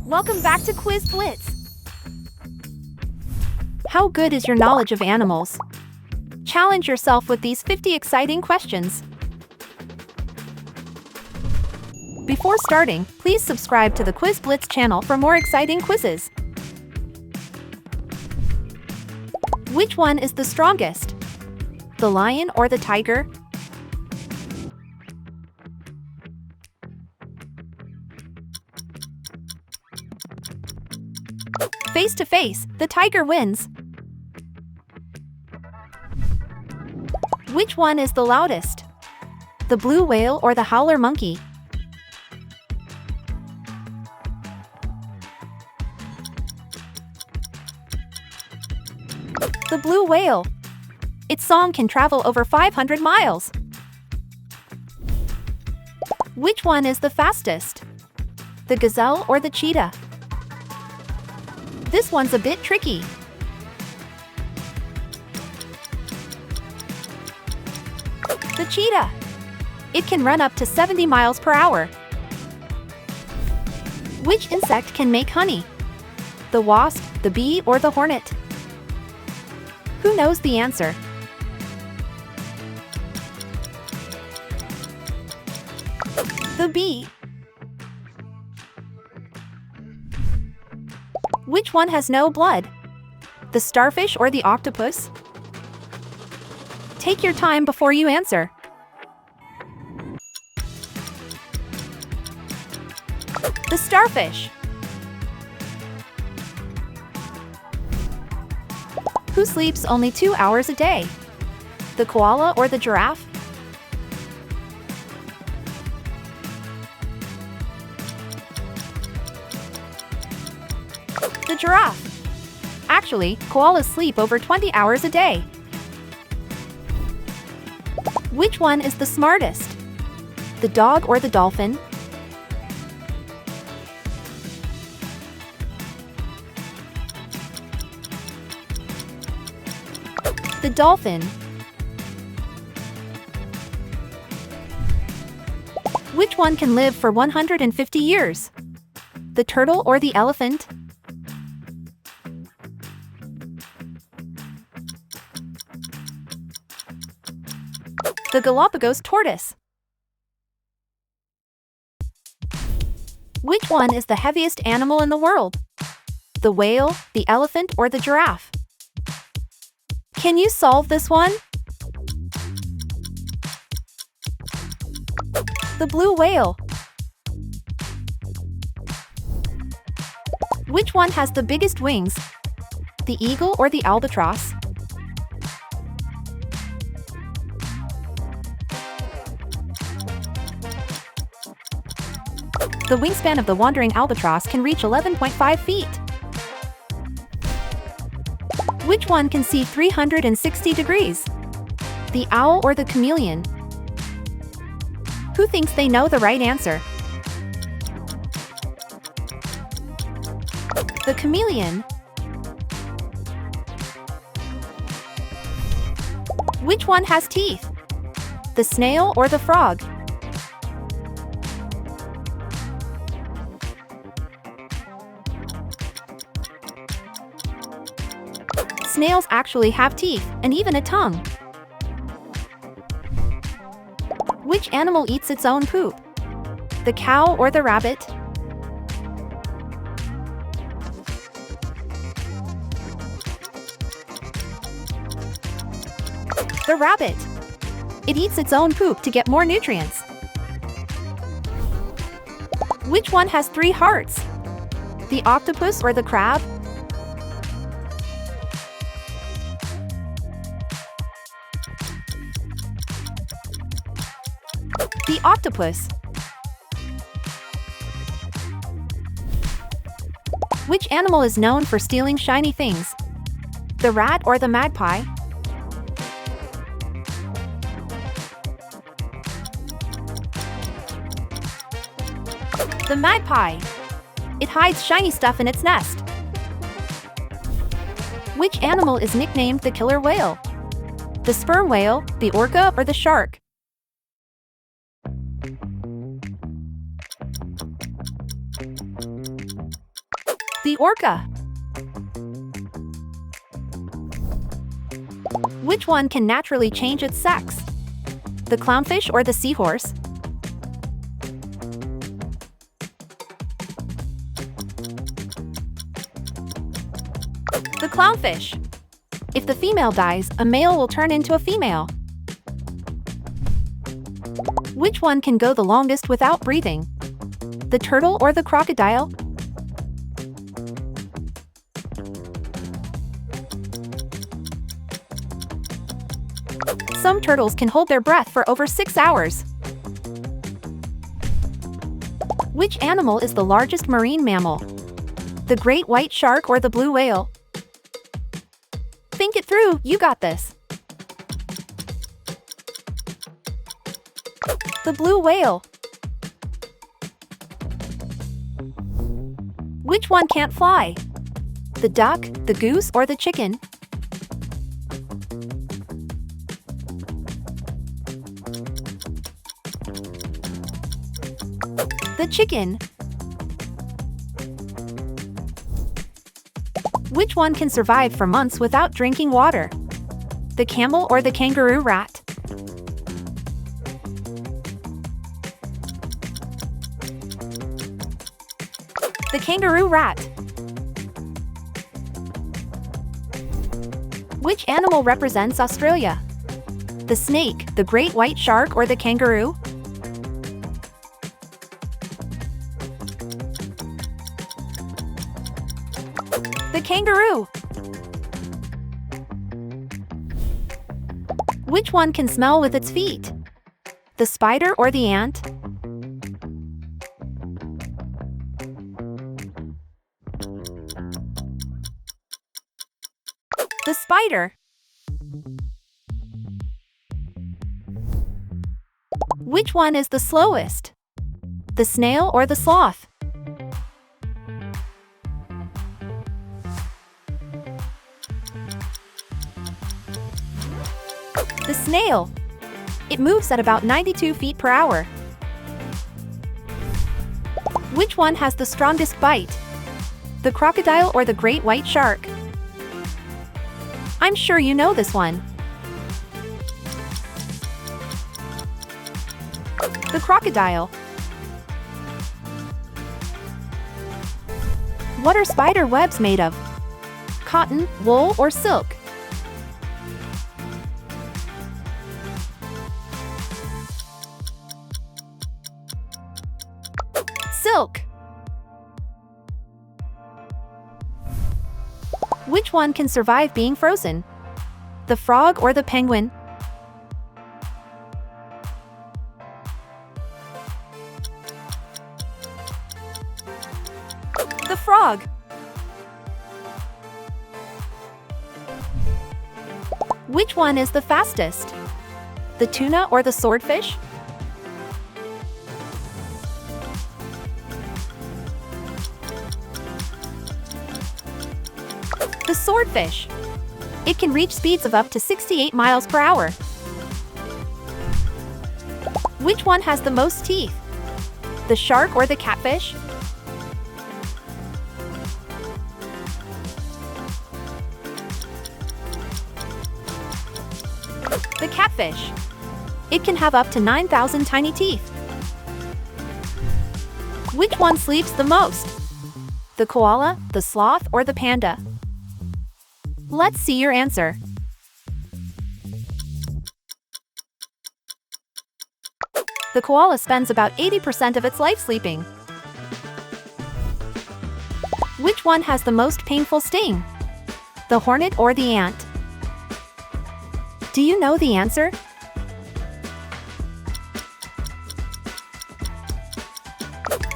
Welcome back to Quiz Blitz. How good is your knowledge of animals? Challenge yourself with these 50 exciting questions. Before starting, please subscribe to the Quiz Blitz channel for more exciting quizzes. Which one is the strongest? The lion or the tiger? Face to face, the tiger wins. Which one is the loudest? The blue whale or the howler monkey? The blue whale. Its song can travel over 500 miles. Which one is the fastest? The gazelle or the cheetah? This one's a bit tricky. The cheetah. It can run up to 70 miles per hour. Which insect can make honey? The wasp, the bee, or the hornet? Who knows the answer? The bee. Which one has no blood? The starfish or the octopus? Take your time before you answer. The starfish. Who sleeps only 2 hours a day? The koala or the giraffe? The giraffe. Actually, koalas sleep over 20 hours a day. Which one is the smartest? The dog or the dolphin? The dolphin. Which one can live for 150 years? The turtle or the elephant? The Galapagos tortoise. Which one is the heaviest animal in the world? The whale, the elephant, or the giraffe? Can you solve this one? The blue whale. Which one has the biggest wings? The eagle or the albatross? The wingspan of the wandering albatross can reach 11.5 feet. Which one can see 360 degrees? The owl or the chameleon? Who thinks they know the right answer? The chameleon. Which one has teeth? The snail or the frog? Snails actually have teeth, and even a tongue. Which animal eats its own poop? The cow or the rabbit? The rabbit. It eats its own poop to get more nutrients. Which one has 3 hearts? The octopus or the crab? The octopus. Which animal is known for stealing shiny things? The rat or the magpie? The magpie. It hides shiny stuff in its nest. Which animal is nicknamed the killer whale? The sperm whale, the orca, or the shark? The orca. Which one can naturally change its sex? The clownfish or the seahorse? The clownfish. If the female dies, a male will turn into a female. Which one can go the longest without breathing? The turtle or the crocodile? Some turtles can hold their breath for over 6 hours. Which animal is the largest marine mammal? The great white shark or the blue whale? Think it through, you got this. The blue whale. Which one can't fly? The duck, the goose, or the chicken? The chicken. Which one can survive for months without drinking water? The camel or the kangaroo rat? The kangaroo rat. Which animal represents Australia? The snake, the great white shark, or the kangaroo? The kangaroo. Which one can smell with its feet? The spider or the ant? The spider. Which one is the slowest? The snail or the sloth? The snail. It moves at about 92 feet per hour. Which one has the strongest bite? The crocodile or the great white shark? I'm sure you know this one. The crocodile. What are spider webs made of? Cotton, wool, or silk? Silk. Which one can survive being frozen? The frog or the penguin? The frog. Which one is the fastest? The tuna or the swordfish? The swordfish. It can reach speeds of up to 68 miles per hour. Which one has the most teeth? The shark or the catfish? The catfish. It can have up to 9,000 tiny teeth. Which one sleeps the most? The koala, the sloth, or the panda? Let's see your answer. The koala spends about 80% of its life sleeping. Which one has the most painful sting? The hornet or the ant? Do you know the answer?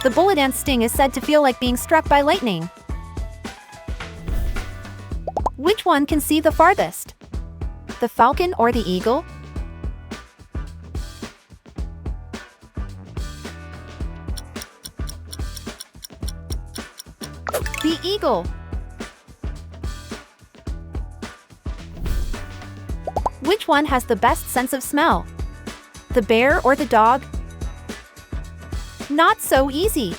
The bullet ant's sting is said to feel like being struck by lightning. Which one can see the farthest? The falcon or the eagle? The eagle. Which one has the best sense of smell? The bear or the dog? Not so easy.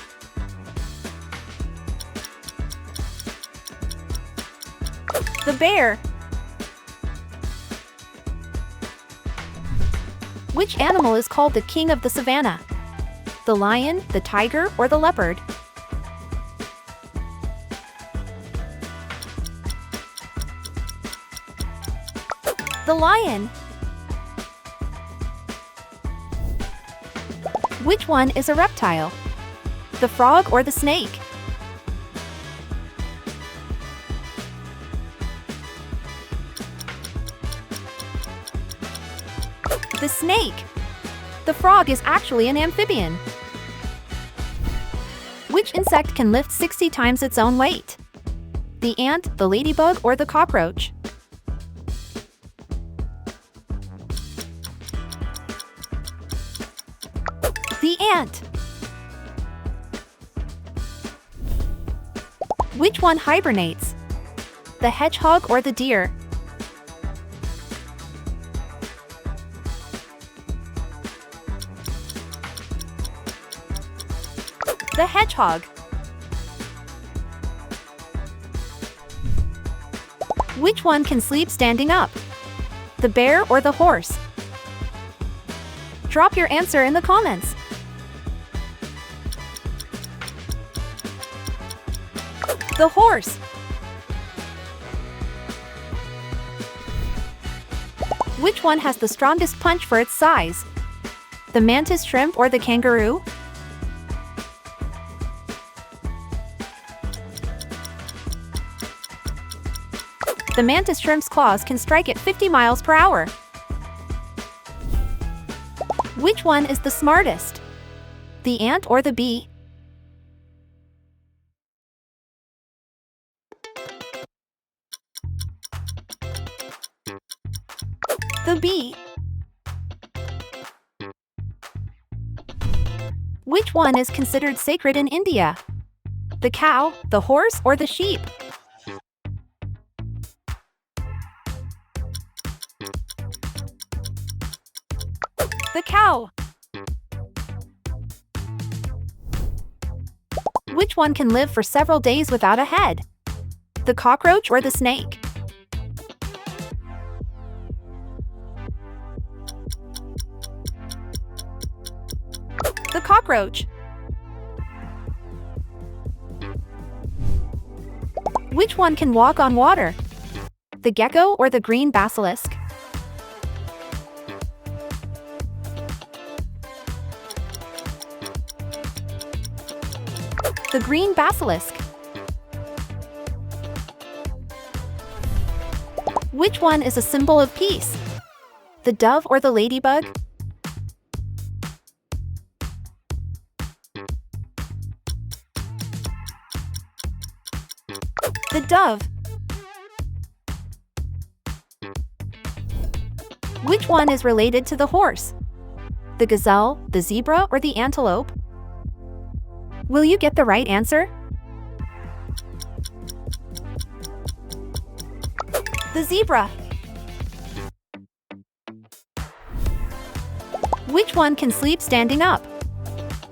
The bear. Which animal is called the king of the savannah? The lion, the tiger, or the leopard? The lion. Which one is a reptile? The frog or the snake? The snake. The frog is actually an amphibian. Which insect can lift 60 times its own weight? The ant, the ladybug, or the cockroach? The ant. Which one hibernates? The hedgehog or the deer? The hedgehog. Which one can sleep standing up? The bear or the horse? Drop your answer in the comments. The horse. Which one has the strongest punch for its size? The mantis shrimp or the kangaroo? The mantis shrimp's claws can strike at 50 miles per hour. Which one is the smartest? The ant or the bee? The bee. Which one is considered sacred in India? The cow, the horse, or the sheep? The cow. Which one can live for several days without a head? The cockroach or the snake? The cockroach. Which one can walk on water? The gecko or the green basilisk? The green basilisk. Which one is a symbol of peace? The dove or the ladybug? The dove. Which one is related to the horse? The gazelle, the zebra, or the antelope? Will you get the right answer? The zebra. Which one can sleep standing up?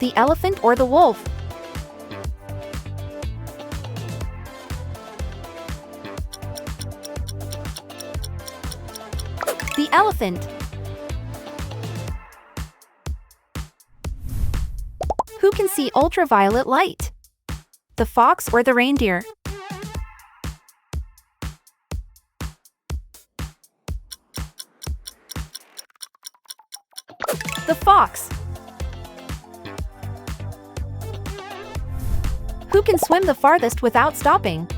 The elephant or the wolf? The elephant. Who can see ultraviolet light? The fox or the reindeer? The fox. Who can swim the farthest without stopping?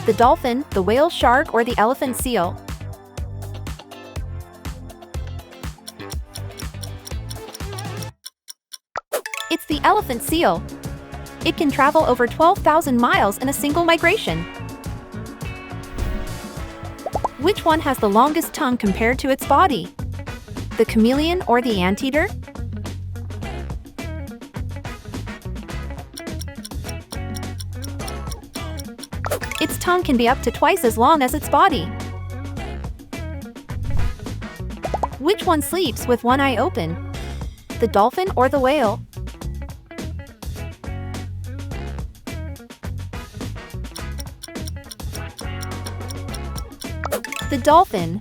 The dolphin, the whale shark, or the elephant seal? It's the elephant seal. It can travel over 12,000 miles in a single migration. Which one has the longest tongue compared to its body? The chameleon or the anteater? Its tongue can be up to twice as long as its body. Which one sleeps with one eye open? The dolphin or the whale? The dolphin.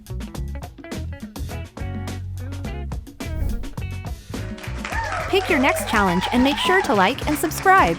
Pick your next challenge and make sure to like and subscribe.